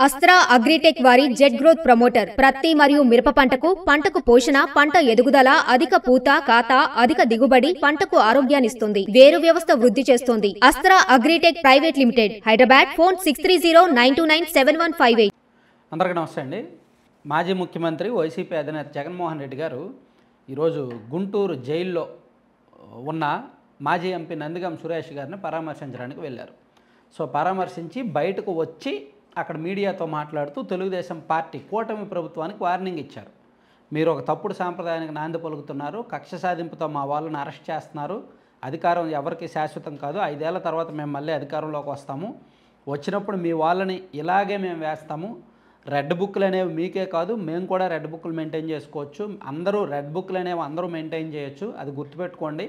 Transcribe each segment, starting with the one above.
Astra agritech వారి jet growth promoter ప్రత్తి మరియు మిరప పంటకు పోషణ, పంట ఎదుగుదల, అధిక పూత, కాత, అధిక దిగుబడి, పంటకు ఆరోగ్యాన్నిస్తుంది. వేరు వ్యవస్థ వృద్ధి చేస్తుంది. Astra agritech private limited, Hyderabad. Phone 6309297158. అందరికీ నమస్తే అండి. మాజీ ముఖ్యమంత్రి వైసీపీ అధినేత జగన్మోహన్ రెడ్డి గారు ఈరోజు గుంటూరు జైల్లో ఉన్న మాజీ ఎంపీ నందిగం సురేష్ గారిని పరామర్శించడానికి వెళ్ళారు. సో పరామర్శించి బయటకు వచ్చి అక్కడ మీడియాతో మాట్లాడుతూ తెలుగుదేశం పార్టీ కూటమి ప్రభుత్వానికి వార్నింగ్ ఇచ్చారు. మీరు ఒక తప్పుడు సాంప్రదాయానికి నాంది పలుకుతున్నారు, కక్ష సాధింపుతో మా వాళ్ళని అరెస్ట్ చేస్తున్నారు, అధికారం ఎవరికి శాశ్వతం కాదు, 5 ఏళ్ల తర్వాత మేము మళ్ళీ అధికారంలోకి వస్తాము, వచ్చినప్పుడు మీ వాళ్ళని ఇలాగే మేము వేస్తాము, రెడ్ బుక్లు అనేవి మీకే కాదు మేము కూడా రెడ్ బుక్లు మెయింటైన్ చేసుకోవచ్చు, అందరూ రెడ్ బుక్లు అనేవి అందరూ మెయింటైన్ చేయొచ్చు, అది గుర్తుపెట్టుకోండి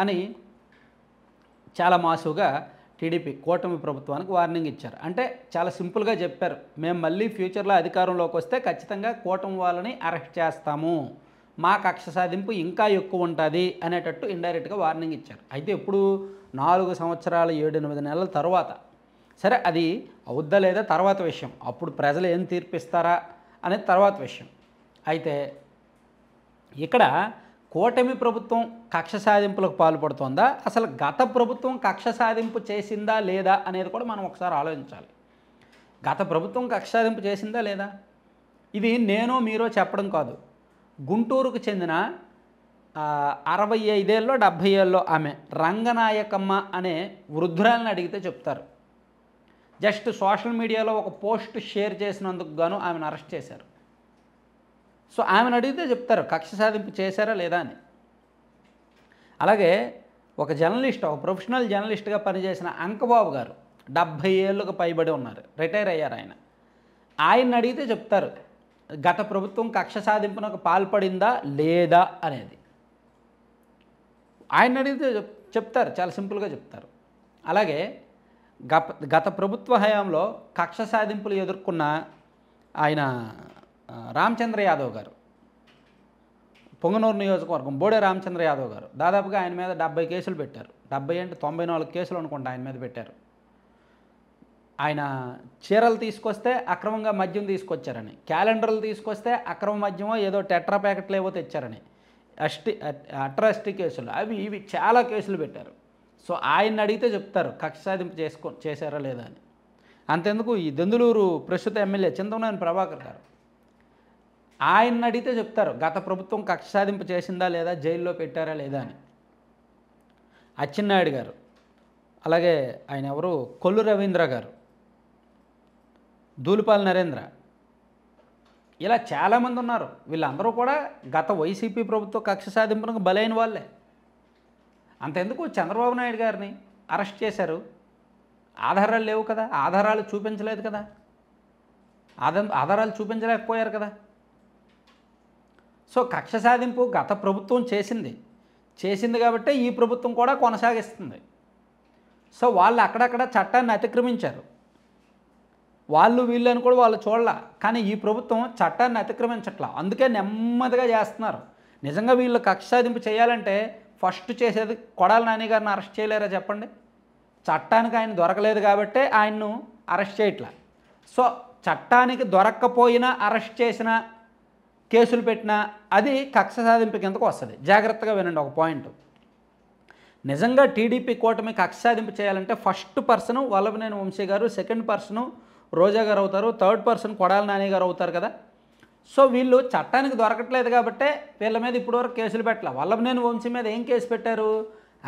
అని చాలా మాసుగా టీడీపీ కూటమి ప్రభుత్వానికి వార్నింగ్ ఇచ్చారు. అంటే చాలా సింపుల్గా చెప్పారు, మేము మళ్ళీ ఫ్యూచర్లో అధికారంలోకి వస్తే ఖచ్చితంగా కూటమి వాళ్ళని అరెస్ట్ చేస్తాము, మా కక్ష సాధింపు ఇంకా ఎక్కువ ఉంటుంది అనేటట్టు ఇండైరెక్ట్గా వార్నింగ్ ఇచ్చారు. అయితే ఇప్పుడు 4 సంవత్సరాలు 7-8 నెలల తర్వాత, సరే అది అవుద్దా లేదా తర్వాత విషయం, అప్పుడు ప్రజలు ఏం తీర్పిస్తారా అనేది తర్వాత విషయం. అయితే ఇక్కడ కూటమి ప్రభుత్వం కక్ష సాధింపులకు పాల్పడుతోందా, అసలు గత ప్రభుత్వం కక్ష సాధింపు చేసిందా లేదా అనేది కూడా మనం ఒకసారి ఆలోచించాలి. గత ప్రభుత్వం కక్ష సాధింపు చేసిందా లేదా, ఇది నేనో మీరో చెప్పడం కాదు. గుంటూరుకు చెందిన 65 ఏళ్ళలో 70 ఏళ్ళలో ఆమె రంగనాయకమ్మ అనే వృద్ధురాలని అడిగితే చెప్తారు. జస్ట్ సోషల్ మీడియాలో ఒక పోస్ట్ షేర్ చేసినందుకు గాను ఆమెను అరెస్ట్ చేశారు. సో ఆమెను అడిగితే చెప్తారు కక్ష సాధింపు చేశారా లేదా అని. అలాగే ఒక జర్నలిస్ట్, ఒక ప్రొఫెషనల్ జర్నలిస్ట్గా పనిచేసిన అంకబాబు గారు 70 ఏళ్ళకు పైబడి ఉన్నారు, రిటైర్ అయ్యారు ఆయన. ఆయన్ని అడిగితే చెప్తారు గత ప్రభుత్వం కక్ష సాధింపునకు పాల్పడిందా లేదా అనేది. ఆయన అడిగితే చెప్తారు, చాలా సింపుల్గా చెప్తారు. అలాగే గత ప్రభుత్వ హయాంలో కక్ష సాధింపులు ఎదుర్కొన్న ఆయన రామచంద్ర యాదవ్ గారు, పొంగనూరు నియోజకవర్గం బోడే రామచంద్ర యాదవ్ గారు, దాదాపుగా ఆయన మీద 70 కేసులు పెట్టారు. 70 అంటే 94 కేసులు అనుకుంటా ఆయన మీద పెట్టారు. ఆయన చీరలు తీసుకొస్తే అక్రమంగా మద్యం తీసుకొచ్చారని, క్యాలెండర్లు తీసుకొస్తే అక్రమ మద్యమో ఏదో టెట్రా ప్యాకెట్లు ఏవో తెచ్చారని, అట్రాసిటీ కేసులు, అవి ఇవి చాలా కేసులు పెట్టారు. సో ఆయన్ని అడిగితే చెప్తారు కక్ష సాధింపు చేశారా లేదా అని. అంతెందుకు ఈ దెందులూరు ప్రస్తుత ఎమ్మెల్యే చింతమనేని ప్రభాకర్ గారు, ఆయన్ని అడిగితే చెప్తారు గత ప్రభుత్వం కక్ష సాధింపు చేసిందా లేదా, జైల్లో పెట్టారా లేదా అని. అచ్చెన్నాయుడు గారు, అలాగే ఆయన ఎవరు కొల్లు రవీంద్ర గారు, దూలిపాల నరేంద్ర, ఇలా చాలామంది ఉన్నారు. వీళ్ళందరూ కూడా గత వైసీపీ ప్రభుత్వ కక్ష సాధింపునకు బలైన వాళ్ళే. అంతెందుకు చంద్రబాబు నాయుడు గారిని అరెస్ట్ చేశారు, ఆధారాలు లేవు కదా, ఆధారాలు చూపించలేదు కదా, ఆధారాలు చూపించలేకపోయారు కదా. సో కక్ష సాధింపు గత ప్రభుత్వం చేసింది కాబట్టి ఈ ప్రభుత్వం కూడా కొనసాగిస్తుంది. సో వాళ్ళు అక్కడక్కడ చట్టాన్ని అతిక్రమించారు, వాళ్ళు వీళ్ళని కూడా వాళ్ళు చూడాల, కానీ ఈ ప్రభుత్వం చట్టాన్ని అతిక్రమించట్లా, అందుకే నెమ్మదిగా చేస్తున్నారు. నిజంగా వీళ్ళు కక్ష సాధింపు చేయాలంటే ఫస్ట్ చేసేది కొడాలి నాని గారిని అరెస్ట్ చేయలేరా చెప్పండి. చట్టానికి ఆయన దొరకలేదు కాబట్టే ఆయన్ను అరెస్ట్ చేయట్లా. సో చట్టానికి దొరక్కపోయినా అరెస్ట్ చేసిన, కేసులు పెట్టినా అది కక్ష సాధింపు కిందకు వస్తుంది. జాగ్రత్తగా వినండి ఒక పాయింట్. నిజంగా టీడీపీ కూటమి కక్ష సాధింపు చేయాలంటే ఫస్ట్ పర్సన్ వల్లభనేని వంశీ గారు, సెకండ్ పర్సన్ రోజా గారు అవుతారు, థర్డ్ పర్సన్ కొడాలి నాని గారు అవుతారు కదా. సో వీళ్ళు చట్టానికి దొరకట్లేదు కాబట్టే వీళ్ళ మీద ఇప్పటివరకు కేసులు పెట్టాల. వల్లభనేని వంశీ మీద ఏం కేసు పెట్టారు,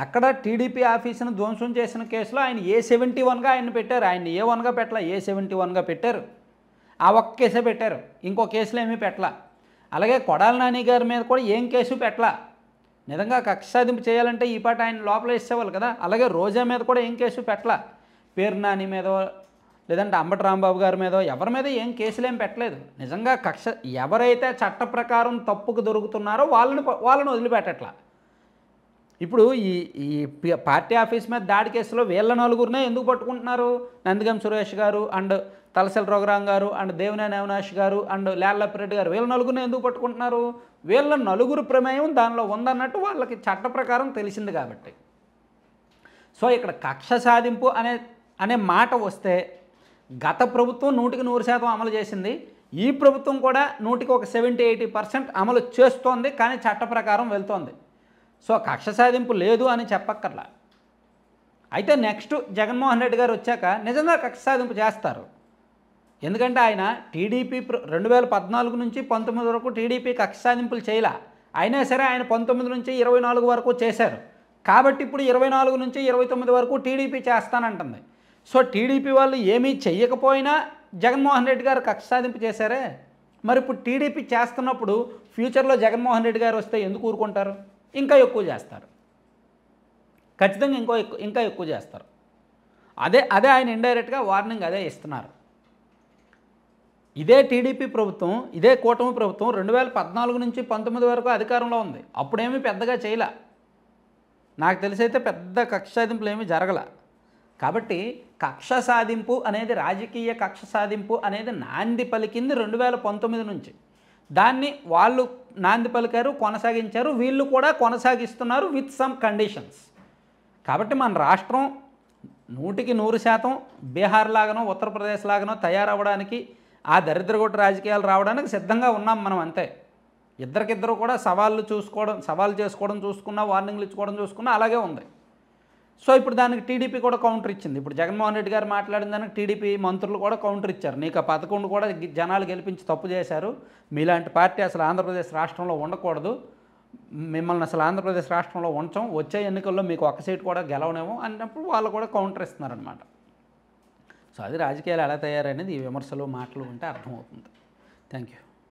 అక్కడ టీడీపీ ఆఫీసును ధ్వంసం చేసిన కేసులో ఆయన A71గా ఆయన పెట్టారు, ఆయన A1గా పెట్టాల, A71గా పెట్టారు. ఆ ఒక్క కేసే పెట్టారు, ఇంకో కేసులు ఏమీ పెట్టాల. అలాగే కొడాలి నాని గారి మీద కూడా ఏం కేసు పెట్టాల. నిజంగా కక్ష సాధింపు చేయాలంటే ఈ పాట ఆయన లోపల వేసేవాళ్ళు కదా. అలాగే రోజా మీద కూడా ఏం కేసు పెట్టాల, పేరు నాని మీదో లేదంటే అంబటి రాంబాబు గారి మీదో ఎవరి మీద ఏం కేసులు ఏం పెట్టలేదు. నిజంగా కక్ష ఎవరైతే చట్ట ప్రకారం తప్పుకు దొరుకుతున్నారో వాళ్ళని వదిలిపెట్టట్లా. ఇప్పుడు ఈ పార్టీ ఆఫీస్ మీద దాడి కేసులో వీళ్ళ 4గురినే ఎందుకు పట్టుకుంటున్నారు, నందిగం సురేష్ గారు అండ్ తలసెల రఘురాం గారు అండ్ దేవినేని అవినాష్ గారు అండ్ లేళ్లప్పిరెడ్డి గారు, వీళ్ళ 4గురిని ఎందుకు పట్టుకుంటున్నారు, వీళ్ళ 4 ప్రమేయం దానిలో ఉందన్నట్టు వాళ్ళకి చట్ట ప్రకారం తెలిసింది కాబట్టి. సో ఇక్కడ కక్ష సాధింపు అనే మాట వస్తే గత ప్రభుత్వం 100% అమలు చేసింది. ఈ ప్రభుత్వం కూడా 70-80% అమలు చేస్తోంది, కానీ చట్ట ప్రకారం వెళ్తోంది. సో కక్ష సాధింపు లేదు అని చెప్పక్కర్లా. అయితే నెక్స్ట్ జగన్మోహన్ రెడ్డి గారు వచ్చాక నిజంగా కక్ష సాధింపు చేస్తారు. ఎందుకంటే ఆయన టీడీపీ 2014 నుంచి 19 వరకు టీడీపీ కక్ష సాధింపులు చేయలే. అయినా సరే ఆయన 19 నుంచి 24 వరకు చేశారు. కాబట్టి ఇప్పుడు 24 నుంచి 29 వరకు టీడీపీ చేస్తానంటుంది. సో టీడీపీ వాళ్ళు ఏమీ చెయ్యకపోయినా జగన్మోహన్ రెడ్డి గారు కక్ష సాధింపు చేశారే. మరి ఇప్పుడు టీడీపీ చేస్తున్నప్పుడు ఫ్యూచర్లో జగన్మోహన్ రెడ్డి గారు వస్తే ఎందుకు ఊరుకుంటారు? ఇంకా ఎక్కువ చేస్తారు, ఖచ్చితంగా ఇంకా ఎక్కువ చేస్తారు. అదే ఆయన ఇండైరెక్ట్గా వార్నింగ్ అదే ఇస్తున్నారు. ఇదే టీడీపీ ప్రభుత్వం, ఇదే కూటమి ప్రభుత్వం 2014 నుంచి 19 వరకు అధికారంలో ఉంది. అప్పుడేమీ పెద్దగా చేయలే. నాకు తెలిసైతే పెద్ద కక్ష సాధింపులు ఏమీ జరగల. కాబట్టి కక్ష సాధింపు అనేది, రాజకీయ కక్ష సాధింపు అనేది నాంది పలికింది 2019 నుంచి. దాన్ని వాళ్ళు నాంది పలికారు, కొనసాగించారు. వీళ్ళు కూడా కొనసాగిస్తున్నారు విత్ సమ్ కండిషన్స్. కాబట్టి మన రాష్ట్రం 100% బీహార్ లాగానో ఉత్తరప్రదేశ్ లాగానో తయారవ్వడానికి, ఆ దరిద్రగొట్టు రాజకీయాలు రావడానికి సిద్ధంగా ఉన్నాం మనం, అంతే. ఇద్దరికిద్దరు కూడా సవాళ్ళు చేసుకోవడం చూసుకున్నా, వార్నింగ్లు ఇచ్చుకోవడం చూసుకున్నా అలాగే ఉంది. సో ఇప్పుడు దానికి టీడీపీ కూడా కౌంటర్ ఇచ్చింది. ఇప్పుడు జగన్మోహన్ రెడ్డి గారు మాట్లాడిన దానికి టీడీపీ మంత్రులు కూడా కౌంటర్ ఇచ్చారు. నీకు ఆ పథకం కూడా జనాలు గెలిపించి తప్పు చేశారు, మీలాంటి పార్టీ అసలు ఆంధ్రప్రదేశ్ రాష్ట్రంలో ఉండకూడదు, మిమ్మల్ని అసలు ఆంధ్రప్రదేశ్ రాష్ట్రంలో ఉంచం, వచ్చే ఎన్నికల్లో మీకు ఒక్క సీట్ కూడా గెలవనేమో అన్నప్పుడు వాళ్ళు కూడా కౌంటర్ ఇస్తున్నారనమాట. సో అది రాజకీయాలు ఎలా తయారనేది ఈ విమర్శలు మాటలు ఉంటే అర్థమవుతుంది. Thank you.